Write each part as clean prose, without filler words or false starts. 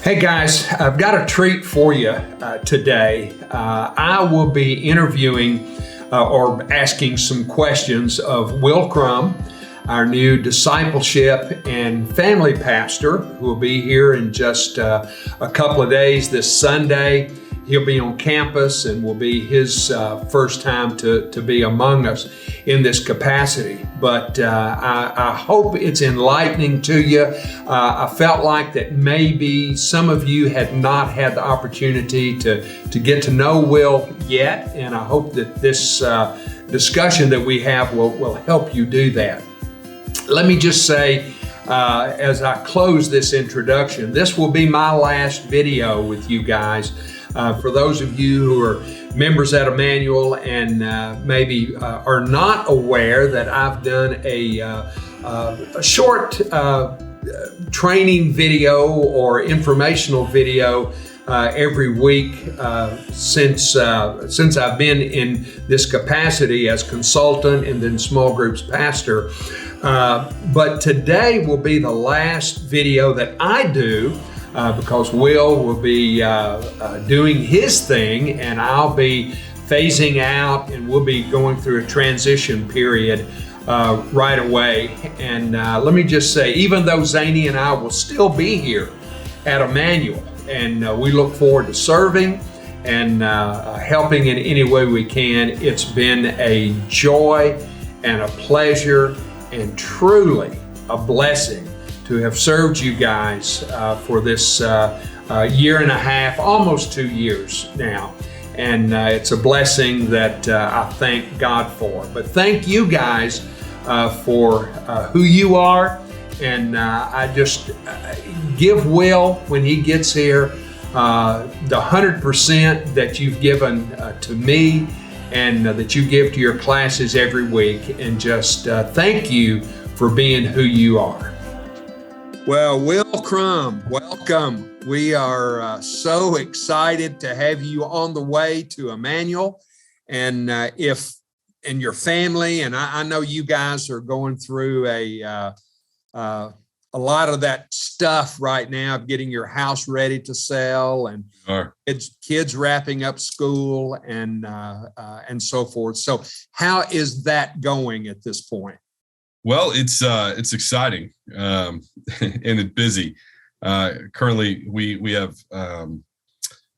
Hey guys, I've got a treat for you today. I will be interviewing or asking some questions of Will Crum, our new discipleship and family pastor, who will be here in just a couple of days this Sunday. He'll be on campus and will be his first time to be among us in this capacity. But I hope it's enlightening to you. I felt like that maybe some of you had not had the opportunity to get to know Will yet, and I hope that this discussion that we have will help you do that. Let me just say, as I close this introduction, this will be my last video with you guys. For those of you who are members at Immanuel and maybe are not aware that I've done a short training video or informational video every week since I've been in this capacity as consultant and then small groups pastor. But today will be the last video that I do because Will be doing his thing and I'll be phasing out, and we'll be going through a transition period right away. And let me just say, even though Zany and I will still be here at Immanuel, and we look forward to serving and helping in any way we can, it's been a joy and a pleasure and truly a blessing to have served you guys for this year and a half, almost 2 years now. And it's a blessing that I thank God for. But thank you guys for who you are. And I just give Will, when he gets here, the 100% that you've given to me and that you give to your classes every week. And just thank you for being who you are. Well, Will Crum, welcome. We are so excited to have you on the way to Immanuel. And and your family, and I know you guys are going through a lot of that stuff right now of getting your house ready to sell and kids wrapping up school and so forth. So how is that going at this point? Well, it's exciting and it's busy. Currently, we have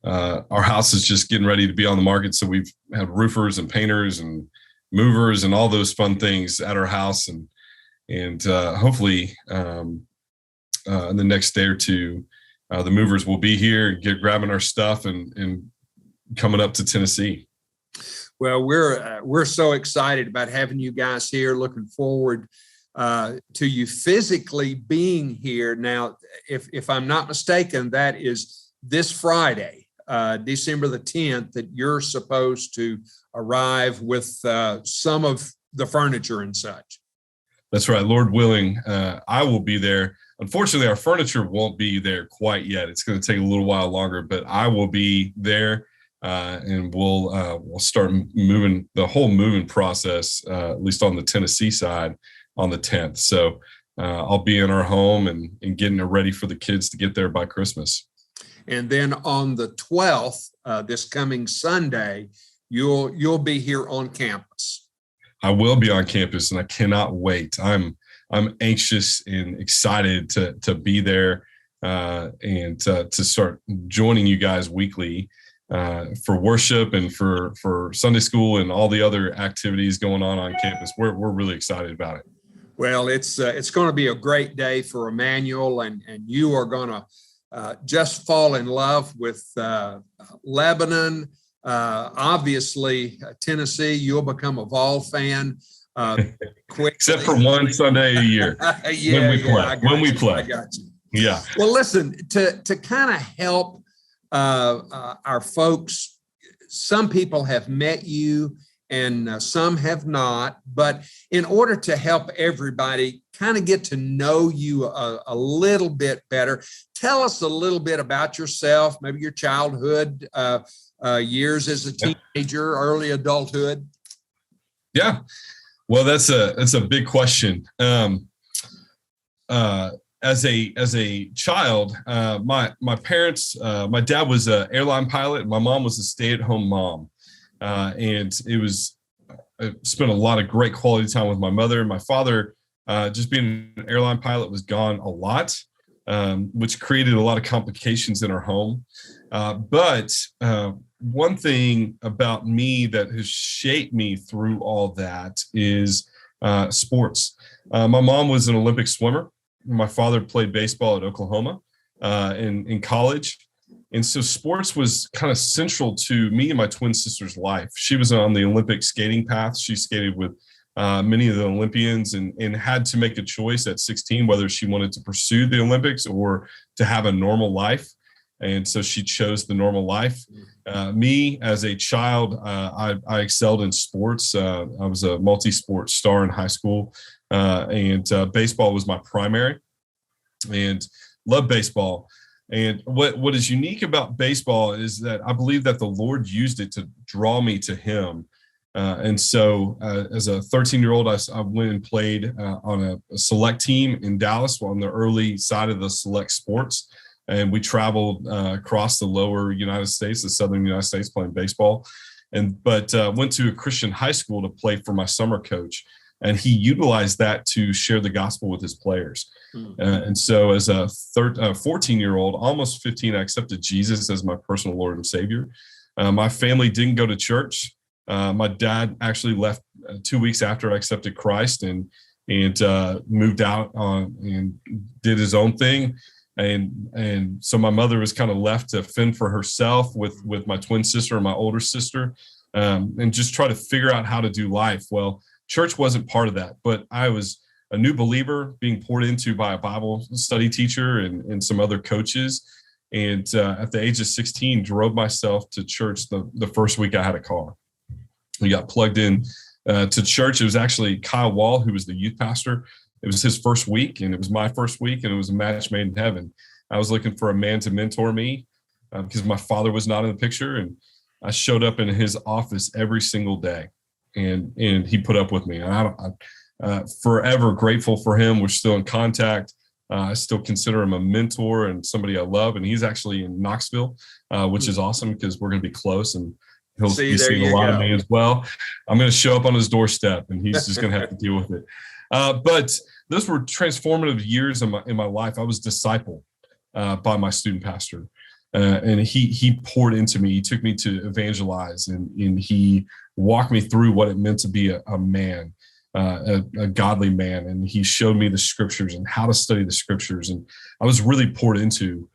our house is just getting ready to be on the market, so we've had roofers and painters and movers and all those fun things at our house, and hopefully in the next day or two, the movers will be here and grabbing our stuff and coming up to Tennessee. Well, we're so excited about having you guys here. Looking forward to you physically being here. Now, if I'm not mistaken, that is this Friday, December the 10th, that you're supposed to arrive with some of the furniture and such. That's right. Lord willing, I will be there. Unfortunately, our furniture won't be there quite yet. It's going to take a little while longer, but I will be there. And we'll start moving the whole moving process, at least on the Tennessee side, on the 10th. So I'll be in our home and getting it ready for the kids to get there by Christmas. And then on the 12th, this coming Sunday, you'll be here on campus. I will be on campus, and I cannot wait. I'm anxious and excited to be there and to start joining you guys weekly. For worship and for Sunday school and all the other activities going on campus. We're really excited about it. Well, it's going to be a great day for Immanuel, and you are going to just fall in love with Lebanon. Obviously, Tennessee, you'll become a Vol fan quickly. Except for one Sunday a year when we play. I got you. Yeah. Well, listen, to kind of help our folks, some people have met you and some have not, but in order to help everybody kind of get to know you a little bit better, tell us a little bit about yourself, maybe your childhood years as a teenager, early adulthood. Yeah. Well, that's a big question. as a child, my parents, my dad was an airline pilot, and my mom was a stay-at-home mom, and I spent a lot of great quality time with my mother. My father, just being an airline pilot, was gone a lot, which created a lot of complications in our home. But one thing about me that has shaped me through all that is sports. My mom was an Olympic swimmer. My father played baseball at Oklahoma in college. And so sports was kind of central to me and my twin sister's life. She was on the Olympic skating path. She skated with many of the Olympians and had to make a choice at 16 whether she wanted to pursue the Olympics or to have a normal life. And so she chose the normal life. Me, as a child, I excelled in sports. I was a multi-sport star in high school, and baseball was my primary, and loved baseball. And what is unique about baseball is that I believe that the Lord used it to draw me to Him. And so as a 13-year-old, I went and played on a select team in Dallas on the early side of the select sports. And we traveled across the lower United States, the southern United States, playing baseball. But went to a Christian high school to play for my summer coach. And he utilized that to share the gospel with his players. And so as a 14-year-old, almost 15, I accepted Jesus as my personal Lord and Savior. My family didn't go to church. My dad actually left 2 weeks after I accepted Christ and moved out and did his own thing. And so my mother was kind of left to fend for herself with my twin sister and my older sister, and just try to figure out how to do life. Well, church wasn't part of that, but I was a new believer being poured into by a Bible study teacher and some other coaches. And at the age of 16, drove myself to church the first week I had a car. We got plugged in to church. It was actually Kyle Wall, who was the youth pastor. It was his first week, and it was my first week, and it was a match made in heaven. I was looking for a man to mentor me because my father was not in the picture, and I showed up in his office every single day, and he put up with me. And I'm forever grateful for him. We're still in contact. I still consider him a mentor and somebody I love, and he's actually in Knoxville, which is awesome because we're going to be close, and he'll be seeing a lot of me as well. I'm going to show up on his doorstep, and he's just going to have to deal with it. But those were transformative years in my life. I was discipled by my student pastor, and he poured into me. He took me to evangelize, and he walked me through what it meant to be a man, a godly man. And he showed me the scriptures and how to study the scriptures. And I was really poured into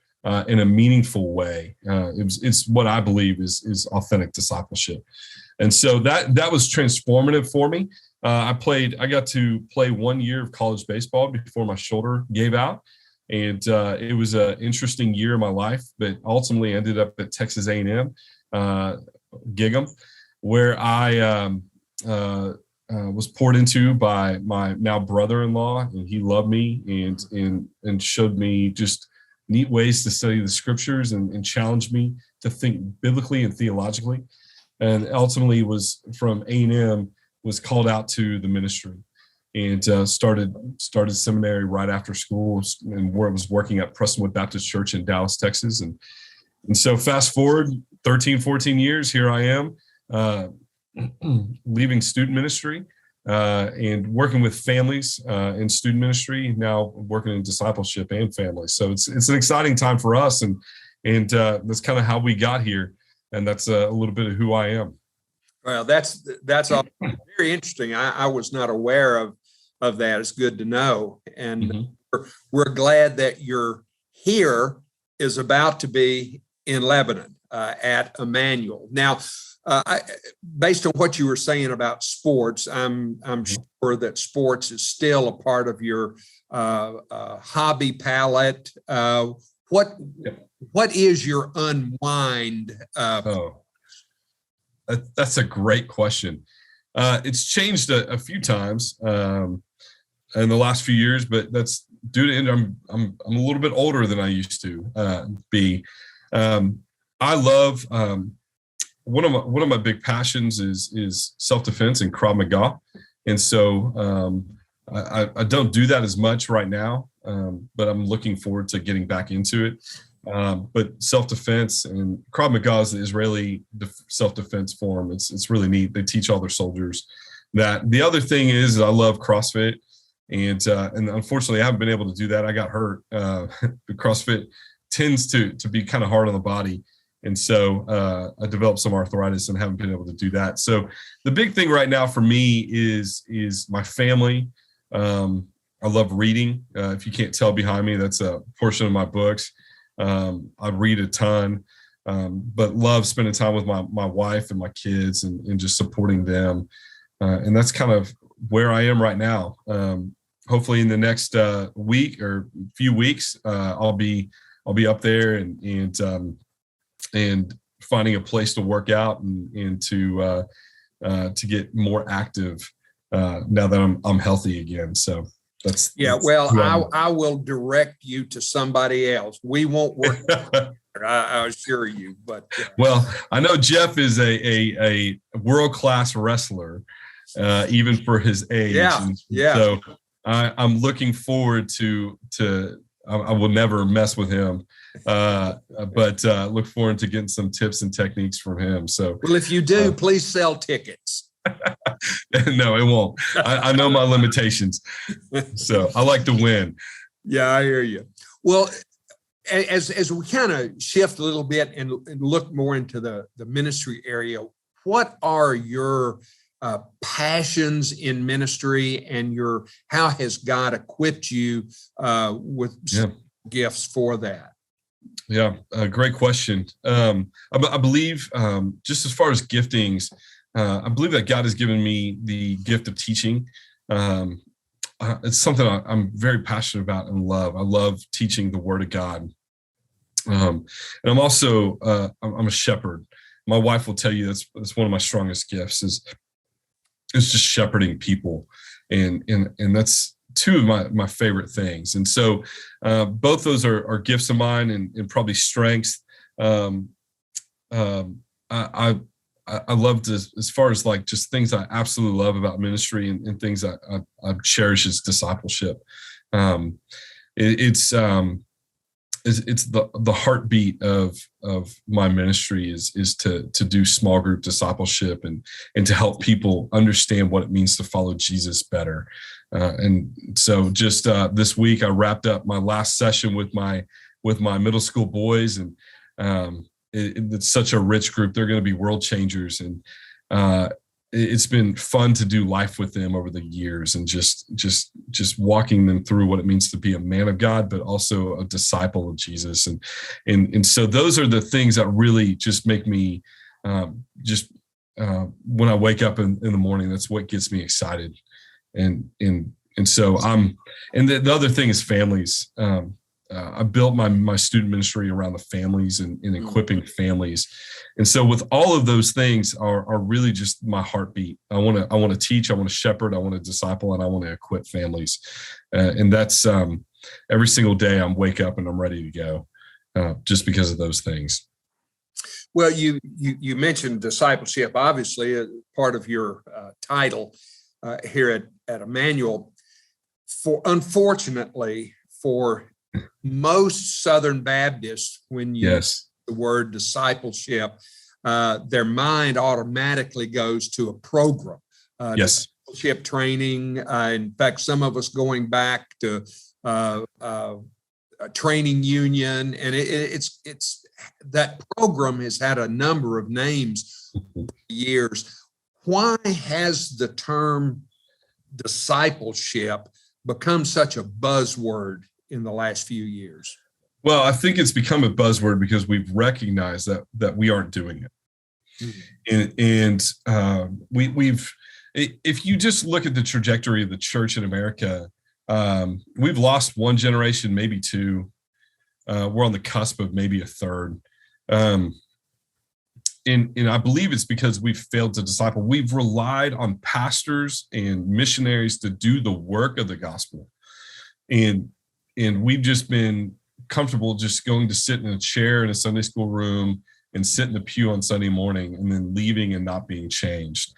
in a meaningful way. It's what I believe is authentic discipleship. And so that was transformative for me. I got to play 1 year of college baseball before my shoulder gave out. And it was an interesting year of my life, but ultimately ended up at Texas A&M, Gig'em, where I was poured into by my now brother-in-law, and he loved me and showed me just neat ways to study the scriptures and challenged me to think biblically and theologically. And ultimately was from A&M, was called out to the ministry, and started seminary right after school, and was working at Prestonwood Baptist Church in Dallas, Texas. And so fast forward 13, 14 years, here I am, leaving student ministry and working with families in student ministry, now working in discipleship and family. So it's an exciting time for us, and that's kind of how we got here. And that's a little bit of who I am. Well, that's all very interesting. I was not aware of that. It's good to know. And we're glad that your here is about to be in Lebanon at Immanuel. Now, based on what you were saying about sports, I'm sure that sports is still a part of your hobby palette. What is your unwind? That's a great question. It's changed a few times in the last few years, but that's due to I'm a little bit older than I used to be. I love one of my big passions is self-defense and Krav Maga, and so I don't do that as much right now, but I'm looking forward to getting back into it. But self-defense and Krav Maga is the Israeli self-defense form. It's really neat. They teach all their soldiers that. The other thing is I love CrossFit, and unfortunately I haven't been able to do that. I got hurt. The CrossFit tends to be kind of hard on the body, and so I developed some arthritis and haven't been able to do that. So the big thing right now for me is my family. I love reading. If you can't tell behind me, that's a portion of my books. I read a ton, but love spending time with my wife and my kids and just supporting them. And that's kind of where I am right now. Hopefully in the next week or few weeks, I'll be up there and finding a place to work out and to get more active now that I'm healthy again. So that's I will direct you to somebody else. We won't work. I assure you. But well, I know Jeff is a world-class wrestler, even for his age. Yeah. So I'm looking forward to. I will never mess with him, but look forward to getting some tips and techniques from him. So, well, if you do, please sell tickets. No, it won't. I know my limitations, so I like to win. Yeah, I hear you. Well, as we kind of shift a little bit and look more into the ministry area, what are your passions in ministry, and how has God equipped you with gifts for that? Yeah, great question. I believe just as far as giftings, I believe that God has given me the gift of teaching. It's something I'm very passionate about and love. I love teaching the Word of God. And I'm also I'm a shepherd. My wife will tell you that's one of my strongest gifts is just shepherding people, and that's two of my favorite things. And so both those are gifts of mine and probably strengths. I love to, as far as like just things I absolutely love about ministry and things I cherish is discipleship. It's the heartbeat of my ministry is to do small group discipleship and to help people understand what it means to follow Jesus better. And so just this week I wrapped up my last session with my middle school boys, and it's such a rich group. They're going to be world changers, and it's been fun to do life with them over the years and just walking them through what it means to be a man of God, but also a disciple of Jesus. And so those are the things that really just make me when I wake up in the morning, that's what gets me excited. And so the other thing is families. I built my student ministry around the families and equipping families. And so with all of those things are really just my heartbeat. I want to teach, I want to shepherd, I want to disciple, and I want to equip families. And that's every single day I wake up and I'm ready to go just because of those things. Well, you mentioned discipleship, obviously a part of your title here at Immanuel. Unfortunately, for most Southern Baptists, when you use the word discipleship, their mind automatically goes to a program. Discipleship training. In fact, some of us going back to a training union, and it's that program has had a number of names for years. Why has the term discipleship become such a buzzword in the last few years? Well, I think it's become a buzzword because we've recognized that we aren't doing it. Mm-hmm. And we've if you just look at the trajectory of the church in America, we've lost one generation, maybe two. We're on the cusp of maybe a third. And I believe it's because we've failed to disciple. We've relied on pastors and missionaries to do the work of the gospel. And we've just been comfortable just going to sit in a chair in a Sunday school room and sit in the pew on Sunday morning and then leaving and not being changed.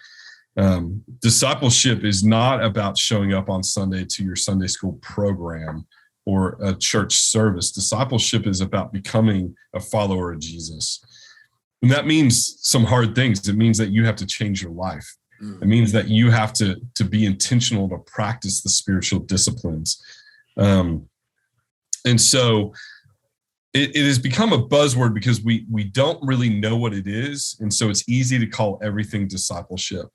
Discipleship is not about showing up on Sunday to your Sunday school program or a church service. Discipleship is about becoming a follower of Jesus. And that means some hard things. It means that you have to change your life. It means that you have to be intentional to practice the spiritual disciplines. And so it has become a buzzword because we don't really know what it is. And so it's easy to call everything discipleship.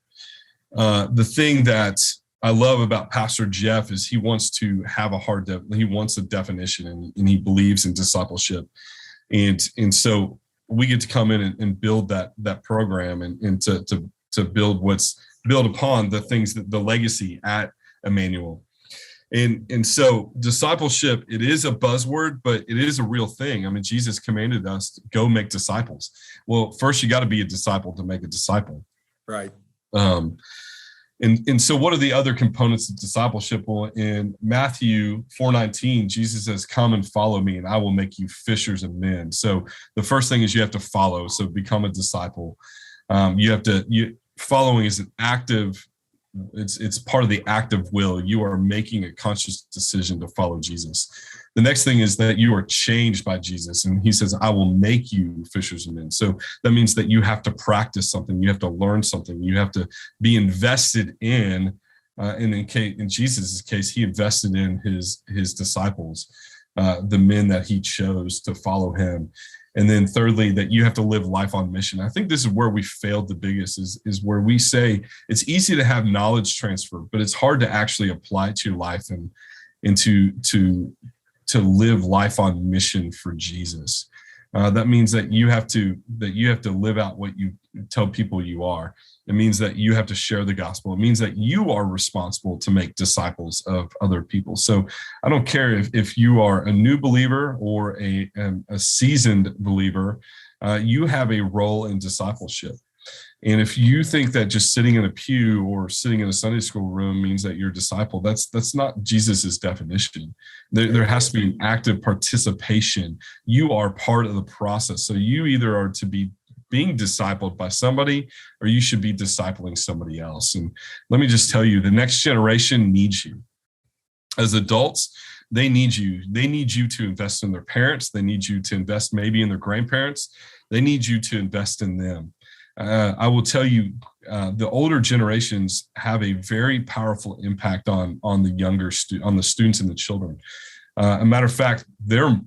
The thing that I love about Pastor Jeff is he wants to have he wants a definition, and he believes in discipleship. And so we get to come in and build that program and to build upon the things that the legacy at Immanuel. And so discipleship, it is a buzzword, but it is a real thing. I mean, Jesus commanded us to go make disciples. Well, first you got to be a disciple to make a disciple. Right. And so what are the other components of discipleship? Well, in Matthew 4:19, Jesus says, "Come and follow me, and I will make you fishers of men." So the first thing is you have to follow. So become a disciple. Following is an active, it's part of the active will. You are making a conscious decision to follow Jesus. The next thing is that you are changed by Jesus. And he says, "I will make you fishers of men." So that means that you have to practice something. You have to learn something. You have to be invested in, and in Jesus' case, he invested in his disciples, the men that he chose to follow him. And then thirdly, that you have to live life on mission. I think this is where we failed the biggest, is where we say it's easy to have knowledge transfer, but it's hard to actually apply it to your life and to live life on mission for Jesus. That means that you have to live out what you tell people you are. It means that you have to share the gospel. It means that you are responsible to make disciples of other people. So I don't care if you are a new believer or a seasoned believer, you have a role in discipleship. And if you think that just sitting in a pew or sitting in a Sunday school room means that you're a disciple, that's not Jesus's definition. There has to be an active participation. You are part of the process. So you either are to be being discipled by somebody, or you should be discipling somebody else. And let me just tell you, the next generation needs you. As adults, they need you. They need you to invest in their parents. They need you to invest maybe in their grandparents. They need you to invest in them. I will tell you, the older generations have a very powerful impact on the on the students and the children. A matter of fact, they're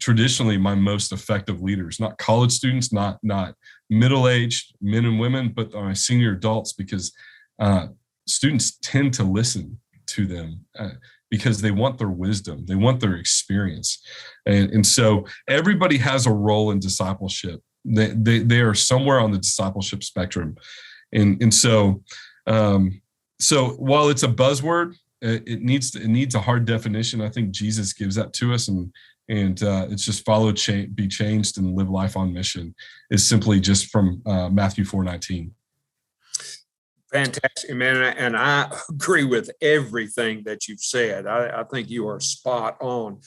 traditionally my most effective leaders, not college students, not middle-aged men and women, but my senior adults, because students tend to listen to them because they want their wisdom, they want their experience. And so everybody has a role in discipleship. They are somewhere on the discipleship spectrum. And so while it's a buzzword, it needs a hard definition. I think Jesus gives that to us, and it's just follow, be changed, and live life on mission is simply just from Matthew 4:19. Fantastic, man. And I agree with everything that you've said. I think you are spot on.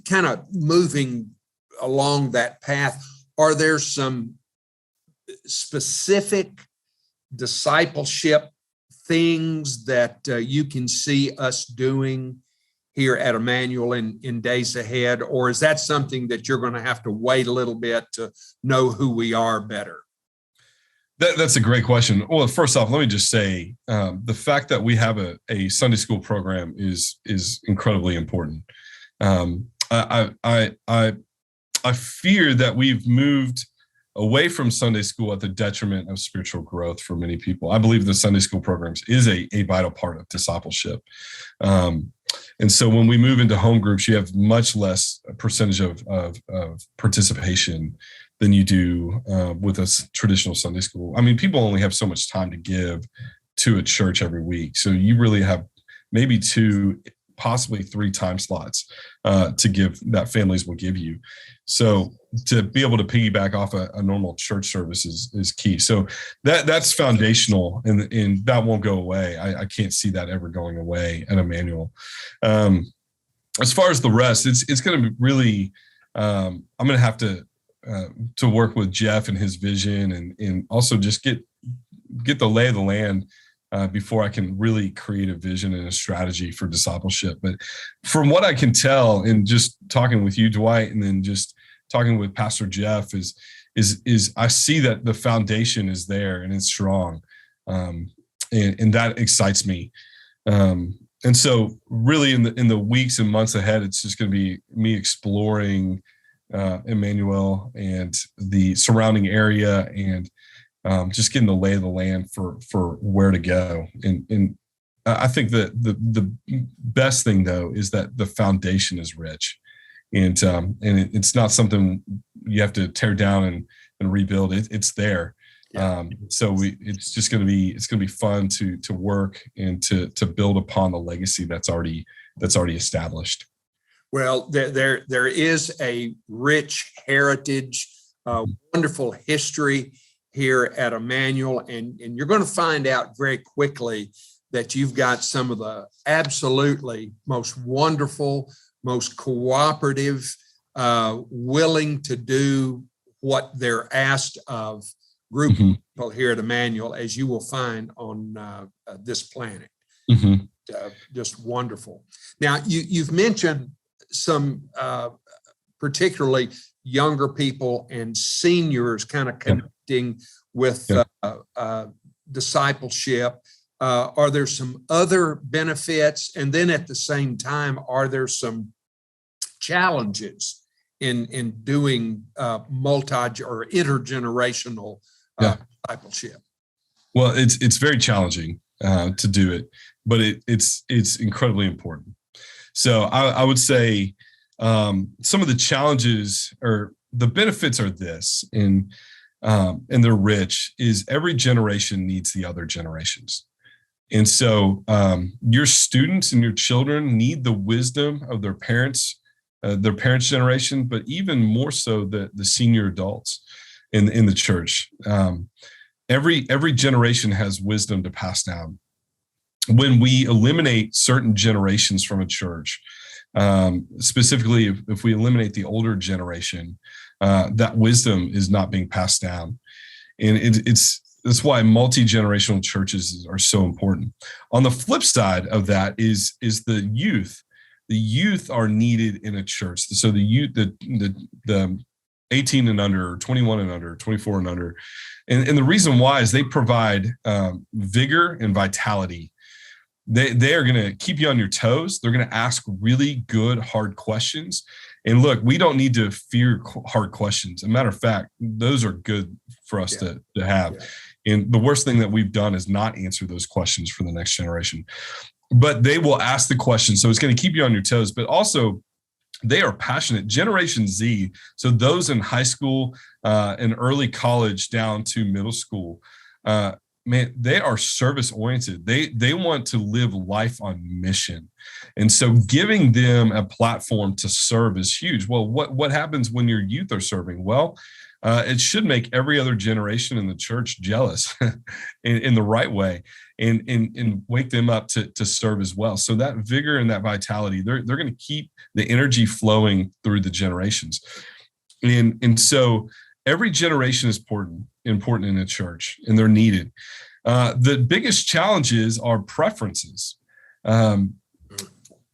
Kind of moving along that path, are there some specific discipleship things that you can see us doing here at Immanuel in days ahead? Or is that something that you're going to have to wait a little bit to know who we are better? That's a great question. Well, first off, let me just say the fact that we have a Sunday school program is incredibly important. I fear that we've moved away from Sunday school at the detriment of spiritual growth for many people. I believe the Sunday school programs is a vital part of discipleship. And so when we move into home groups, you have much less percentage of participation than you do with a traditional Sunday school. I mean, people only have so much time to give to a church every week. So you really have maybe 2, possibly 3 time slots to give that families will give you. So to be able to piggyback off a normal church service is key. So that's foundational, and that won't go away. I can't see that ever going away at Immanuel. As far as the rest, it's going to be really, I'm going to have to work with Jeff and his vision, and also just get get the lay of the land before I can really create a vision and a strategy for discipleship. But from what I can tell, and just talking with you, Dwight, and then just talking with Pastor Jeff, is I see that the foundation is there and it's strong, and that excites me. And so, really, in the weeks and months ahead, it's just going to be me exploring Immanuel and the surrounding area, and just getting the lay of the land for where to go. And I think that the best thing, though, is that the foundation is rich, and it's not something you have to tear down and rebuild. It's there. Yeah. So it's going to be fun to work and to build upon the legacy that's already established. Well, there is a rich heritage, wonderful history here at Immanuel, and you're going to find out very quickly that you've got some of the absolutely most wonderful, most cooperative, willing to do what they're asked of group of people here at Immanuel, as you will find on this planet. Just wonderful. Now, you've mentioned some particularly younger people and seniors kind of connecting with discipleship. Are there some other benefits? And then at the same time, are there some challenges in doing multi or intergenerational discipleship? Well, it's very challenging to do it, but it's incredibly important. So I would say some of the challenges or the benefits are this, and they're rich, is every generation needs the other generations. And so your students and your children need the wisdom of their parents' generation, but even more so the senior adults in the church. Every generation has wisdom to pass down. When we eliminate certain generations from a church, specifically if we eliminate the older generation, that wisdom is not being passed down. And that's why multi-generational churches are so important. On the flip side of that is the youth. The youth are needed in a church. So the youth, the 18 and under, 21 and under, 24 and under. And the reason why is they provide vigor and vitality. They are going to keep you on your toes. They're going to ask really good, hard questions. And look, we don't need to fear hard questions. As a matter of fact, those are good for us to have. Yeah. And the worst thing that we've done is not answer those questions for the next generation. But they will ask the question. So it's going to keep you on your toes. But also, they are passionate. Generation Z, so those in high school and early college down to middle school, man, they are service oriented. They want to live life on mission. And so giving them a platform to serve is huge. Well, what happens when your youth are serving? Well, it should make every other generation in the church jealous in the right way, and wake them up to serve as well. So that vigor and that vitality, they're going to keep the energy flowing through the generations. And so every generation is important in a church, and they're needed. The biggest challenges are preferences.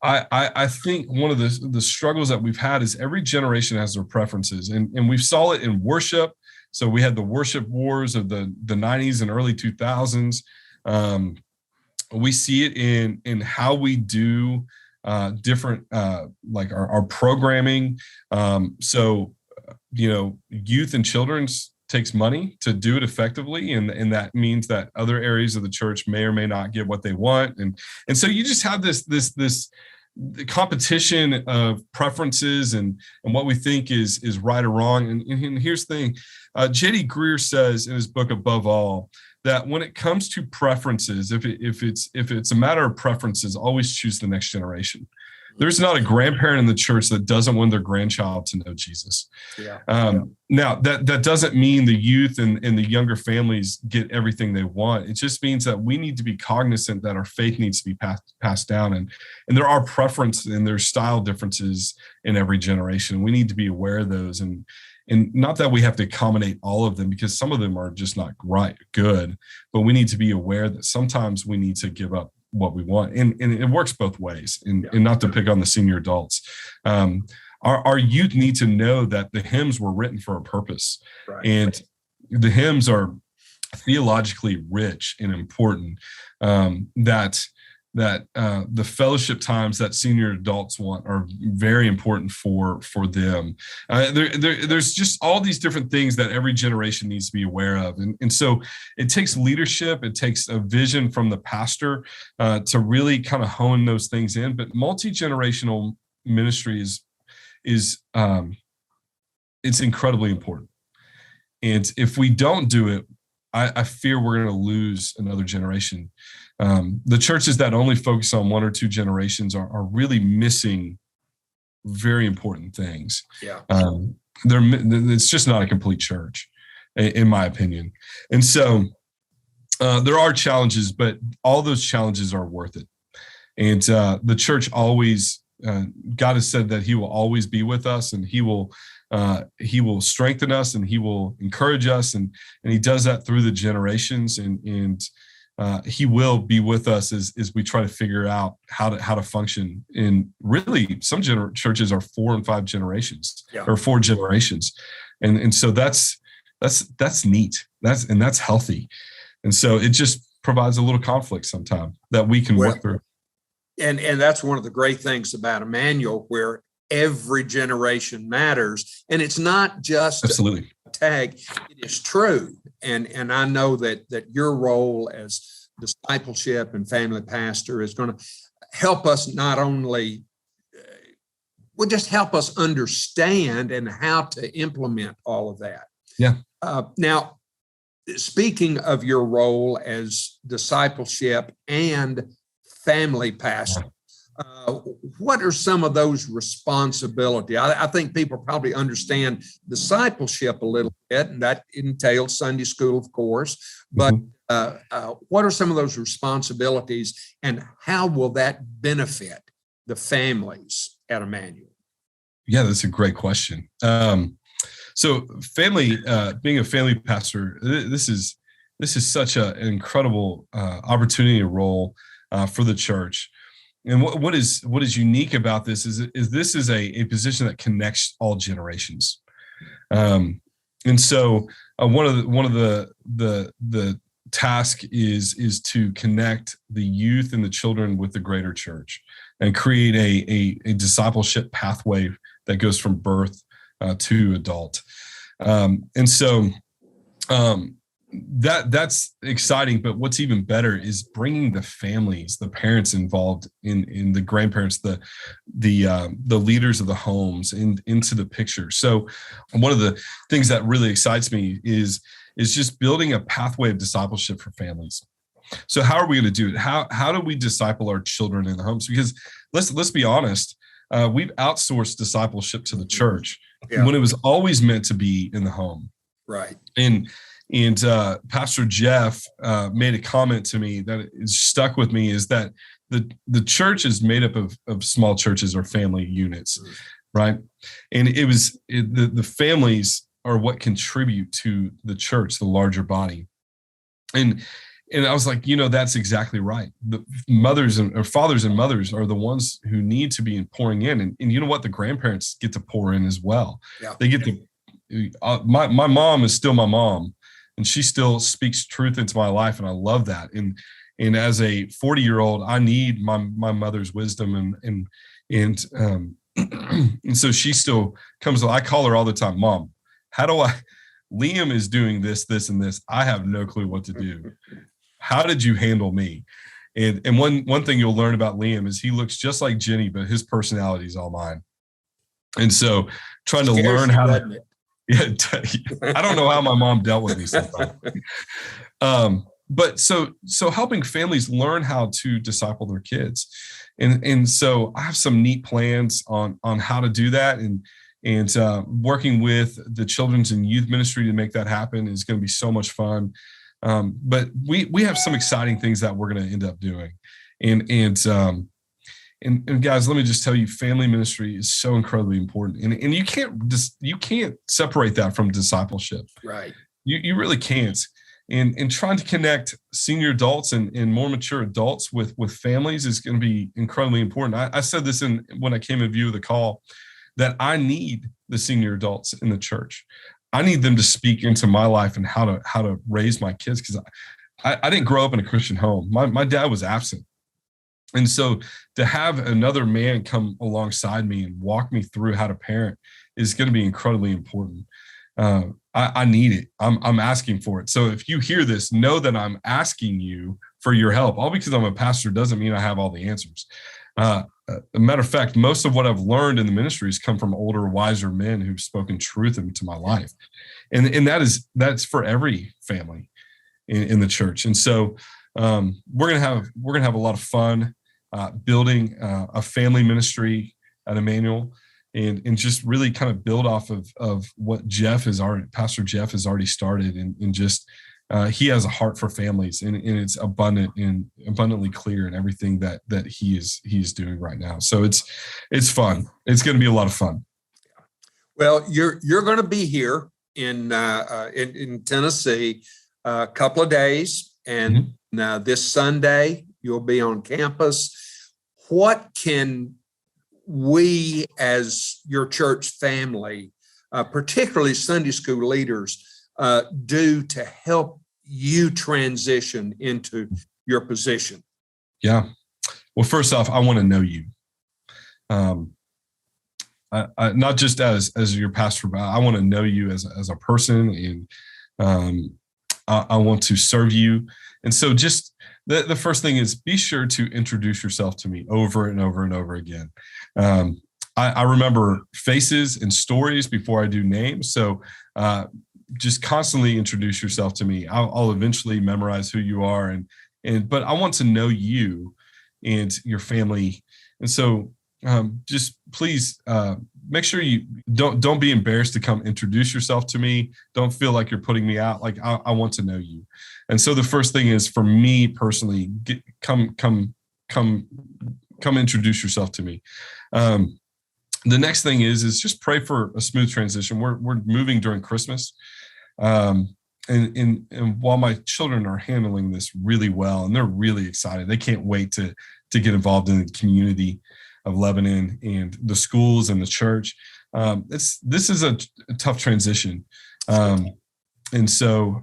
I think one of the struggles that we've had is every generation has their preferences, and we saw it in worship. So we had the worship wars of the 90s and early 2000s. We see it in how we do different like our programming. So youth and children's takes money to do it effectively, and that means that other areas of the church may or may not get what they want, and so you just have this competition of preferences and what we think is right or wrong. And here's the thing, J.D. Greer says in his book Above All that when it comes to preferences, if it's a matter of preferences, always choose the next generation. There's not a grandparent in the church that doesn't want their grandchild to know Jesus. Yeah. Now, that doesn't mean the youth and the younger families get everything they want. It just means that we need to be cognizant that our faith needs to be passed down. And there are preference and there's style differences in every generation. We need to be aware of those. And And not that we have to accommodate all of them, because some of them are just not good, but we need to be aware that sometimes we need to give up what we want. And it works both ways, and not to pick on the senior adults. Our youth need to know that the hymns were written for a purpose. Right. And the hymns are theologically rich and important, that the fellowship times that senior adults want are very important for them. There's just all these different things that every generation needs to be aware of. And so it takes leadership, it takes a vision from the pastor to really kind of hone those things in. But multi-generational ministry is it's incredibly important. And if we don't do it, I fear we're going to lose another generation. The churches that only focus on one or two generations are really missing very important things. Yeah, it's just not a complete church, in my opinion. And so there are challenges, but all those challenges are worth it. And the church always, God has said that He will always be with us, and He will strengthen us, and He will encourage us, and He does that through the generations, and He will be with us as we try to figure out how to function. In really, some churches are 4 and 5 generations, or 4 generations, and so that's neat. That's healthy, and so it just provides a little conflict sometimes that we can work through. And that's one of the great things about Immanuel, where every generation matters, and it's not just absolutely a tag. It is true, and I know that your role as discipleship and family pastor is going to help us not only will just help us understand and how to implement all of that. Yeah. Now, speaking of your role as discipleship and family pastor, what are some of those responsibilities? I think people probably understand discipleship a little bit, and that entails Sunday school, of course. But what are some of those responsibilities, and how will that benefit the families at Immanuel? Yeah, that's a great question. So, family, being a family pastor, this is such an incredible opportunity and role for the church. And what is unique about this is this is a position that connects all generations. And so one of the task is to connect the youth and the children with the greater church, and create a discipleship pathway that goes from birth to adult. And so that's exciting, but what's even better is bringing the families, the parents involved, in the grandparents, the leaders of the homes into the picture. So one of the things that really excites me is just building a pathway of discipleship for families. So how are we going to do it? How do we disciple our children in the homes? Because let's be honest, we've outsourced discipleship to the church when it was always meant to be in the home. Right. And Pastor Jeff made a comment to me that is stuck with me, is that the church is made up of small churches or family units, right? And the families are what contribute to the church, the larger body. And I was like, that's exactly right. The mothers or fathers and mothers are the ones who need to be pouring in. And you know what? The grandparents get to pour in as well. Yeah. They get to, my mom is still my mom, and she still speaks truth into my life. And I love that. And as a 40-year-old, I need my mother's wisdom. And so she still comes, I call her all the time, Mom, Liam is doing this, and this. I have no clue what to do. How did you handle me? And one thing you'll learn about Liam is he looks just like Jenny, but his personality is all mine. And so trying to learn how to, I don't know how my mom dealt with me sometimes. But so helping families learn how to disciple their kids. And so I have some neat plans on how to do that. And working with the children's and youth ministry to make that happen is going to be so much fun. But we have some exciting things that we're going to end up doing. And And guys, let me just tell you, family ministry is so incredibly important. And you can't separate that from discipleship. Right. You really can't. And trying to connect senior adults and more mature adults with families is going to be incredibly important. I said this when I came in view of the call, that I need the senior adults in the church. I need them to speak into my life and how to raise my kids, because I didn't grow up in a Christian home. My dad was absent. And so to have another man come alongside me and walk me through how to parent is going to be incredibly important. I need it. I'm asking for it. So if you hear this, know that I'm asking you for your help. All because I'm a pastor doesn't mean I have all the answers. A matter of fact, most of what I've learned in the ministry has come from older, wiser men who've spoken truth into my life. And that's for every family in the church. And so we're gonna have a lot of fun building a family ministry at Immanuel, and just really kind of build off of what Pastor Jeff has already started, and just he has a heart for families, and it's abundant and abundantly clear in everything that he is doing right now. So it's fun. It's going to be a lot of fun. Well, you're going to be here in Tennessee a couple of days, and this Sunday you'll be on campus. What can we as your church family, particularly Sunday school leaders, do to help you transition into your position? Yeah. Well, first off, I want to know you. I not just as your pastor, but I want to know you as a person, and I want to serve you. And so just the first thing is, be sure to introduce yourself to me over and over and over again. I remember faces and stories before I do names. So just constantly introduce yourself to me. I'll eventually memorize who you are, but I want to know you and your family. And so just please make sure you don't be embarrassed to come introduce yourself to me. Don't feel like you're putting me out. Like I want to know you. And so the first thing is, for me personally, come introduce yourself to me. The next thing is just pray for a smooth transition. We're moving during Christmas. And while my children are handling this really well, and they're really excited, they can't wait to get involved in the community of Lebanon and the schools and the church. This is a tough transition. And so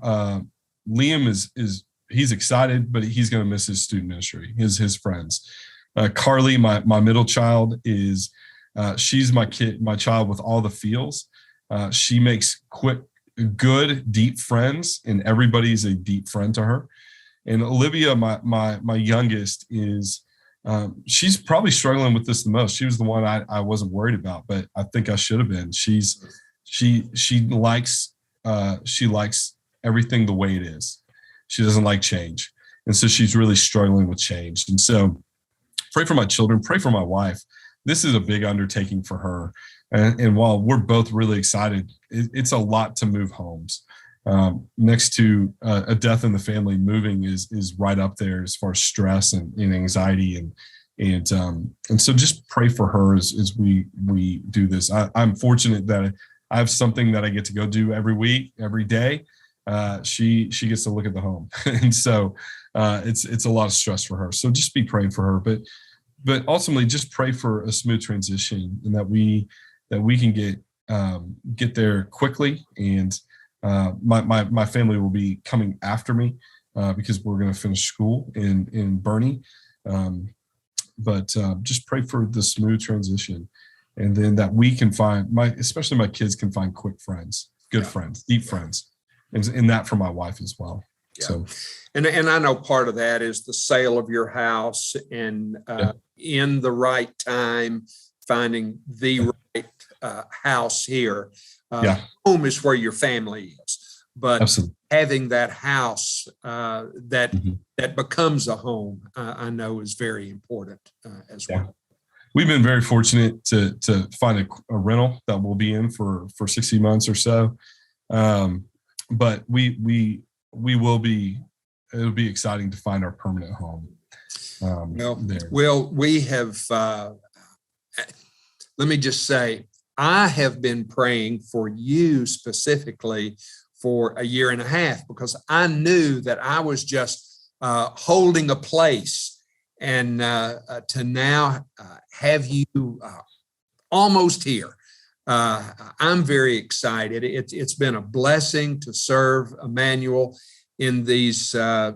Liam he's excited, but he's going to miss his student ministry, his friends. Carly, my middle child, she's my child with all the feels. She makes good, deep friends, and everybody's a deep friend to her. And Olivia, my youngest, she's probably struggling with this the most. She was the one I wasn't worried about, but I think I should have been. She likes everything the way it is. She doesn't like change. And so she's really struggling with change. And so pray for my children, pray for my wife. This is a big undertaking for her. And while we're both really excited, it's a lot to move homes. Next to a death in the family, moving is right up there as far as stress and anxiety. And so just pray for her as we do this. I'm fortunate that I have something that I get to go do every week, every day. She gets to look at the home. And so it's a lot of stress for her. So just be praying for her. But ultimately, just pray for a smooth transition, and that we can get there quickly. And my family will be coming after me because we're going to finish school in Bernie. But just pray for the smooth transition, and then that we can find especially my kids can find quick friends, good friends, deep friends, and that for my wife as well. Yeah. So, and I know part of that is the sale of your house, and in the right time, finding the right house here. Home is where your family is, but absolutely, having that house that becomes a home, I know is very important as well. We've been very fortunate to find a rental that we'll be in for 60 months or so. But it'll be exciting to find our permanent home. there. Well, we have, let me just say, I have been praying for you specifically for a year and a half, because I knew that I was just holding a place, and to now have you almost here. I'm very excited. It's been a blessing to serve Immanuel in these, I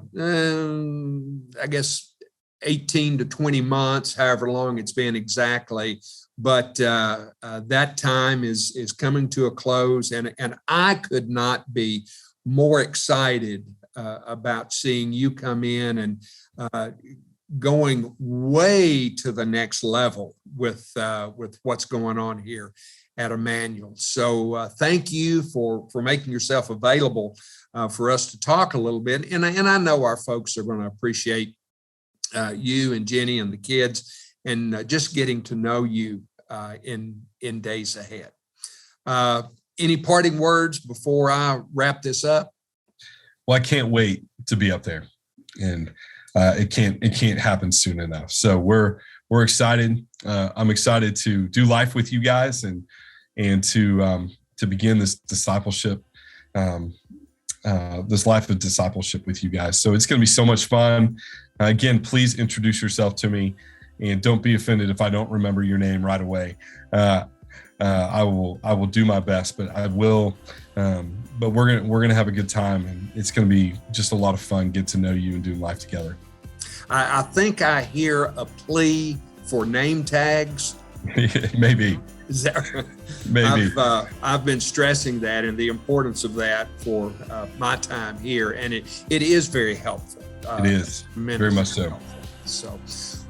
guess, 18 to 20 months, however long it's been exactly. But that time is coming to a close, and I could not be more excited about seeing you come in and going way to the next level with what's going on here at Immanuel. So thank you for making yourself available for us to talk a little bit. And I know our folks are going to appreciate you and Jenny and the kids, and just getting to know you in days ahead. Any parting words before I wrap this up? Well, I can't wait to be up there, and it can't happen soon enough. So we're excited. I'm excited to do life with you guys, and to begin this discipleship, this life of discipleship with you guys. So it's going to be so much fun. Again, please introduce yourself to me, and don't be offended if I don't remember your name right away. I will do my best, but I will. But we're gonna have a good time, and it's gonna be just a lot of fun. Get to know you and do life together. I think I hear a plea for name tags. Maybe. Is that, maybe. I've been stressing that and the importance of that for my time here, and it is very helpful. It is very much so. So,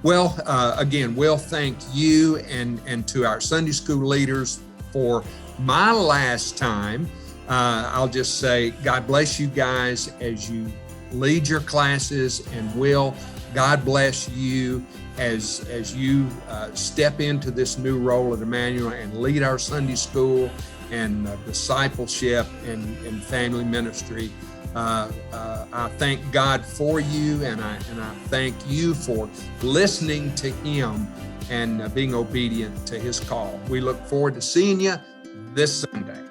well, again, we'll thank you and to our Sunday school leaders for my last time. I'll just say, God bless you guys as you lead your classes, and Will, God bless you as you step into this new role at Immanuel and lead our Sunday school and discipleship and family ministry. I thank God for you, and I thank you for listening to Him and being obedient to His call. We look forward to seeing you this Sunday.